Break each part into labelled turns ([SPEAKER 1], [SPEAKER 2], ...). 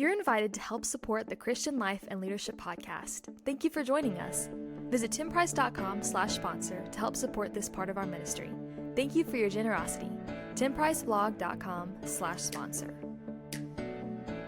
[SPEAKER 1] You're invited to help support the Christian Life and Leadership Podcast. Thank you for joining us. Visit timprice.com/sponsor to help support this part of our ministry. Thank you for your generosity. timpriceblog.com/sponsor.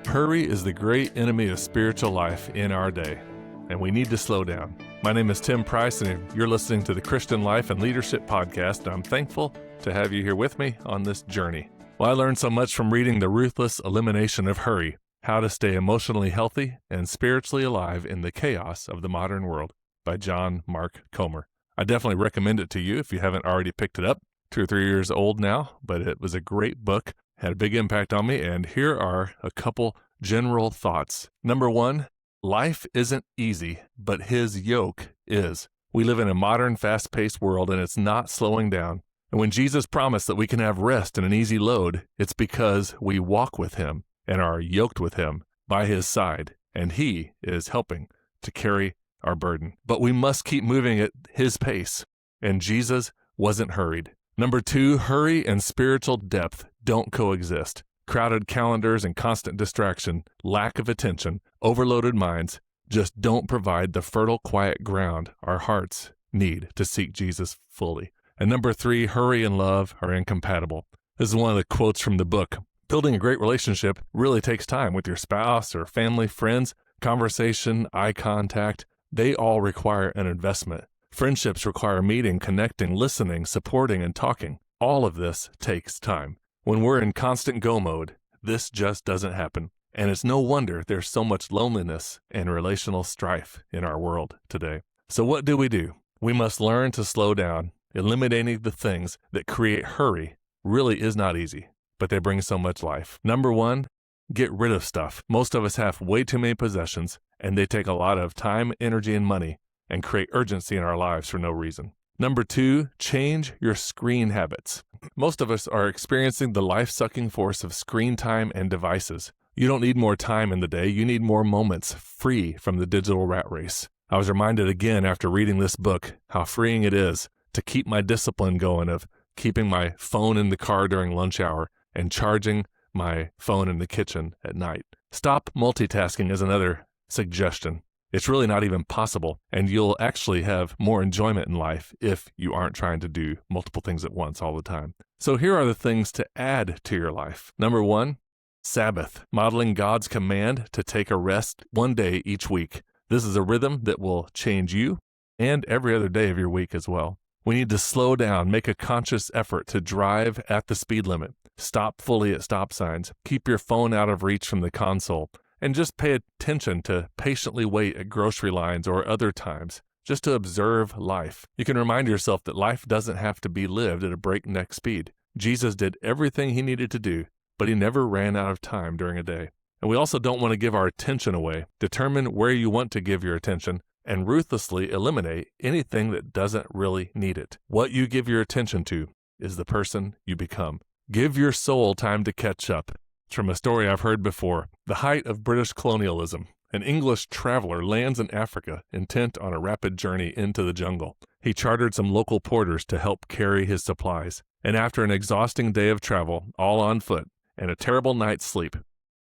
[SPEAKER 2] Hurry is the great enemy of spiritual life in our day, and we need to slow down. My name is Tim Price, and you're listening to the Christian Life and Leadership Podcast. I'm thankful to have you here with me on this journey. Well, I learned so much from reading the Ruthless Elimination of Hurry, How to Stay Emotionally Healthy and Spiritually Alive in the Chaos of the Modern World by John Mark Comer. I definitely recommend it to you if you haven't already picked it up. 2 or 3 years old now, but it was a great book, had a big impact on me, and here are a couple general thoughts. Number 1, life isn't easy, but his yoke is. We live in a modern, fast-paced world, and it's not slowing down. And when Jesus promised that we can have rest and an easy load, it's because we walk with him and are yoked with him by his side, and he is helping to carry our burden. But we must keep moving at his pace, and Jesus wasn't hurried. Number 2, hurry and spiritual depth don't coexist. Crowded calendars and constant distraction, lack of attention, overloaded minds just don't provide the fertile, quiet ground our hearts need to seek Jesus fully. And number 3, hurry and love are incompatible. This is one of the quotes from the book. Building a great relationship really takes time with your spouse or family, friends, conversation, eye contact. They all require an investment. Friendships require meeting, connecting, listening, supporting, and talking. All of this takes time. When we're in constant go mode, this just doesn't happen. And it's no wonder there's so much loneliness and relational strife in our world today. So what do? We must learn to slow down. Eliminating the things that create hurry really is not easy, but they bring so much life. Number 1, get rid of stuff. Most of us have way too many possessions, and they take a lot of time, energy, and money and create urgency in our lives for no reason. Number 2, change your screen habits. Most of us are experiencing the life-sucking force of screen time and devices. You don't need more time in the day. You need more moments free from the digital rat race. I was reminded again after reading this book how freeing it is to keep my discipline going of keeping my phone in the car during lunch hour and charging my phone in the kitchen at night. Stop multitasking is another suggestion. It's really not even possible, and you'll actually have more enjoyment in life if you aren't trying to do multiple things at once all the time. So here are the things to add to your life. Number 1, Sabbath, modeling God's command to take a rest one day each week. This is a rhythm that will change you and every other day of your week as well. We need to slow down, make a conscious effort to drive at the speed limit, stop fully at stop signs, keep your phone out of reach from the console, and just pay attention to patiently wait at grocery lines or other times, just to observe life. You can remind yourself that life doesn't have to be lived at a breakneck speed. Jesus did everything he needed to do, but he never ran out of time during a day. And we also don't want to give our attention away. Determine where you want to give your attention and ruthlessly eliminate anything that doesn't really need it. What you give your attention to is the person you become. Give your soul time to catch up. It's from a story I've heard before. The height of British colonialism. An English traveler lands in Africa, intent on a rapid journey into the jungle. He chartered some local porters to help carry his supplies. And after an exhausting day of travel, all on foot, and a terrible night's sleep,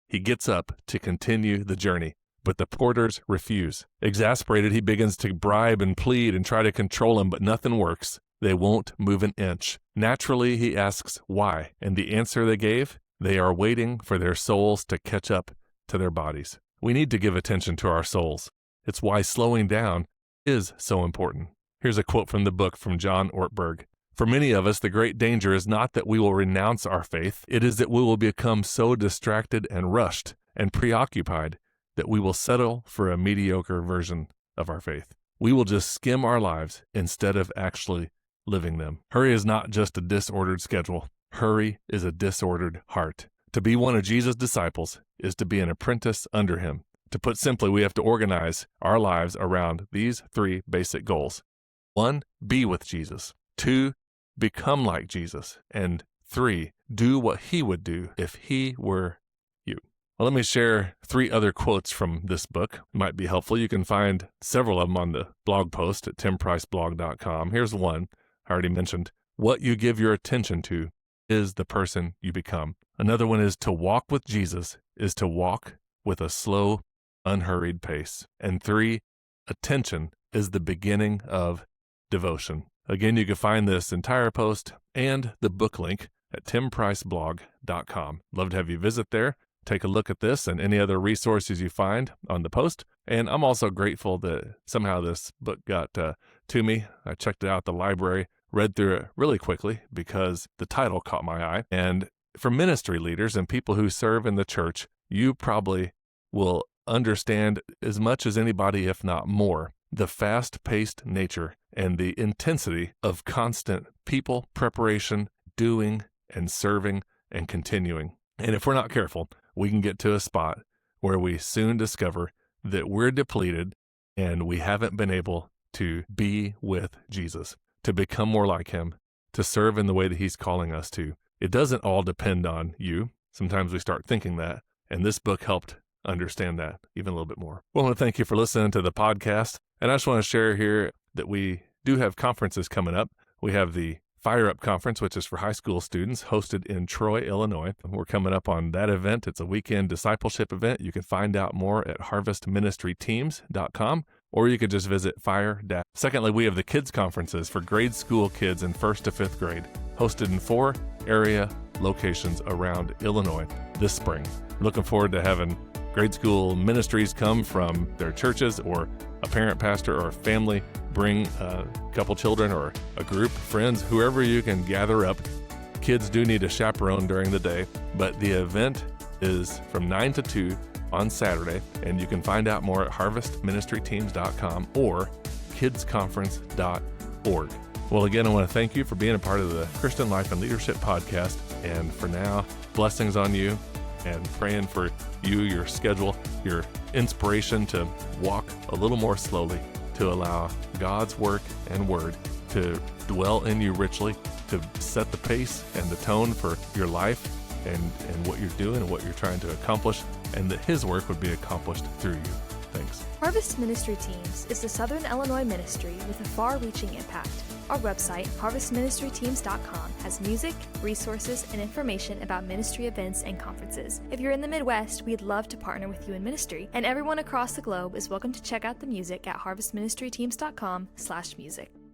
[SPEAKER 2] he gets up to continue the journey. But the porters refuse. Exasperated, he begins to bribe and plead and try to control them, but nothing works. They won't move an inch. Naturally, he asks why, and the answer they gave? They are waiting for their souls to catch up to their bodies. We need to give attention to our souls. It's why slowing down is so important. Here's a quote from the book from John Ortberg. For many of us, the great danger is not that we will renounce our faith. It is that we will become so distracted and rushed and preoccupied that we will settle for a mediocre version of our faith. We will just skim our lives instead of actually living them. Hurry is not just a disordered schedule. Hurry is a disordered heart. To be one of Jesus' disciples is to be an apprentice under him. To put simply, we have to organize our lives around these 3 basic goals. 1, be with Jesus. 2, become like Jesus. And 3, do what he would do if he were you. Well, let me share 3 other quotes from this book. It might be helpful. You can find several of them on the blog post at timpriceblog.com. Here's one I already mentioned. What you give your attention to is the person you become. Another one is to walk with Jesus is to walk with a slow, unhurried pace. And 3, attention is the beginning of devotion. Again, you can find this entire post and the book link at timpriceblog.com. Love to have you visit there. Take a look at this and any other resources you find on the post. And I'm also grateful that somehow this book got to me. I checked it out at the library, read through it really quickly because the title caught my eye. And for ministry leaders and people who serve in the church, you probably will understand as much as anybody, if not more, the fast-paced nature and the intensity of constant people preparation, doing and serving and continuing. And if we're not careful, we can get to a spot where we soon discover that we're depleted and we haven't been able to be with Jesus, to become more like him, to serve in the way that he's calling us to. It doesn't all depend on you. Sometimes we start thinking that, and this book helped understand that even a little bit more. Well, I want to thank you for listening to the podcast, and I just want to share here that we do have conferences coming up. We have the Fire Up Conference, which is for high school students, hosted in Troy, Illinois. We're coming up on that event. It's a weekend discipleship event. You can find out more at harvestministryteams.com, or you could just visit fire. Secondly, we have the kids conferences for grade school kids in 1st to 5th grade, hosted in 4 area locations around Illinois this spring. We're looking forward to having grade school ministries come from their churches, or a parent, pastor, or a family bring a couple children or a group, friends, whoever you can gather up. Kids do need a chaperone during the day, but the event is from 9 to 2 on Saturday, and you can find out more at harvestministryteams.com or kidsconference.org. Well, again, I want to thank you for being a part of the Christian Life and Leadership podcast, and for now, blessings on you, and praying for you, your schedule, your inspiration to walk a little more slowly, to allow God's work and word to dwell in you richly, to set the pace and the tone for your life and what you're doing and what you're trying to accomplish, and that his work would be accomplished through you. Thanks.
[SPEAKER 1] Harvest Ministry Teams is the Southern Illinois ministry with a far-reaching impact. Our website, harvestministryteams.com, has music, resources, and information about ministry events and conferences. If you're in the Midwest, we'd love to partner with you in ministry, and everyone across the globe is welcome to check out the music at harvestministryteams.com/music.